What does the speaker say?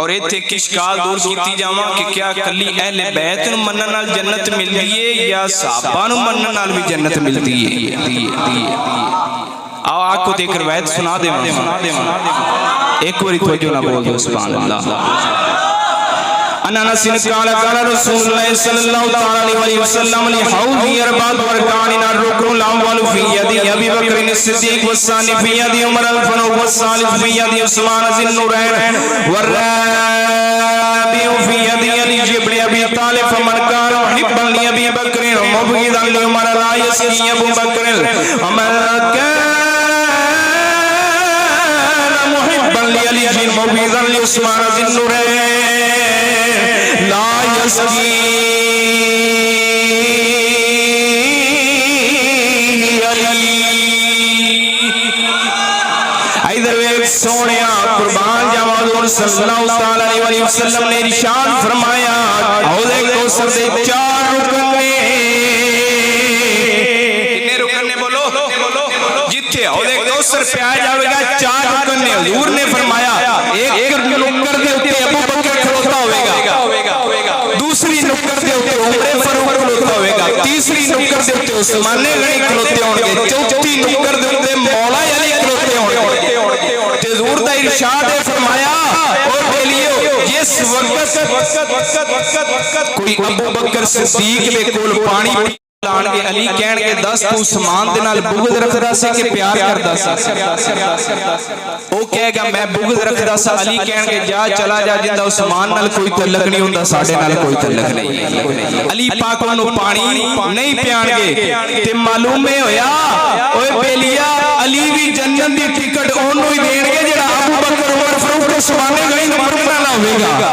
और इत्थे एक इश्काल दूर कीती जावां कि क्या कली अहले बैत नूं मनण नाल जन्नत मिलदी है या सहाबा नूं मनण नाल भी जन्नत मिलदी है? आओ आपको देख रवायत सुना देवां, एक बारी तवज्जो ना बोल दो सुभान अल्लाह। अनस क़ाल क़ाल रसूलुल्लाह सल्लल्लाहु अलैहि वसल्लम लि हौज़ी अरबात वरकानिन रुकुल अव्वल फी यदि अबी बकर सिद्दीक़ वस्सानी फी यदि उमर अल फारूक वस्सालिस फी यदि उस्मान ज़िन नूरैन वर्राबी फी यदि अली इब्न अबी तालिब फमन कान मुहिब्बन लि अबी बकर व मुबग़िदन लि उमर ला यसकी अबू बकर अमर कान मुहिब्बन लि अली मुबग़िदन लि उस्मान ज़िन नूरैन ला यसकी सोनिया कुर्बान जावा हुज़ूर सल्लल्लाहु अलैहि वसल्लम ने इरशाद फरमाया हौज़े कौसर दे चार रुकन ने। कितने रुकन ने बोलो? जिथे हौज़े कौसर पिया जाएगा चार रुकन ने। हुज़ूर ने फरमाया एक नुक्कर दे उत्ते अबू बकर खलोता होवेगा, दूसरी नुक्कर दे उत्ते उमर फारूक खलोता होवेगा, तीसरी नुक्कर दे उत्ते उस्मान गनी खलोते होंगे, चौथी नुक्कर दे उत्ते मौला अली खलोते होंगे। हुज़ूर दा इरशाद है फरमाया और बेलियो जिस वक्त कोई अबू बकर सिद्दीक दे कोल पानी लाण के अली कहण के दस तू उस्मान दे नाल बुग़्ज़ रखदा सी कि प्यार करदा सी? ओ कहेगा मैं बुग़्ज़ रखदा सी। अली कहण के जा चला जा जिंदा उस्मान नाल कोई तल्लक नहीं हुंदा, साडे नाल कोई तल्लक नहीं। अली पाक नूं पानी नहीं पियाणगे ते मालूम है होया ओए बेलिया अली भी जन्नत दी टिकट ओनू ही देणगे जेड़ा अबू बकर उमर फारूक ते उस्मान गनी नूं मरना होवेगा।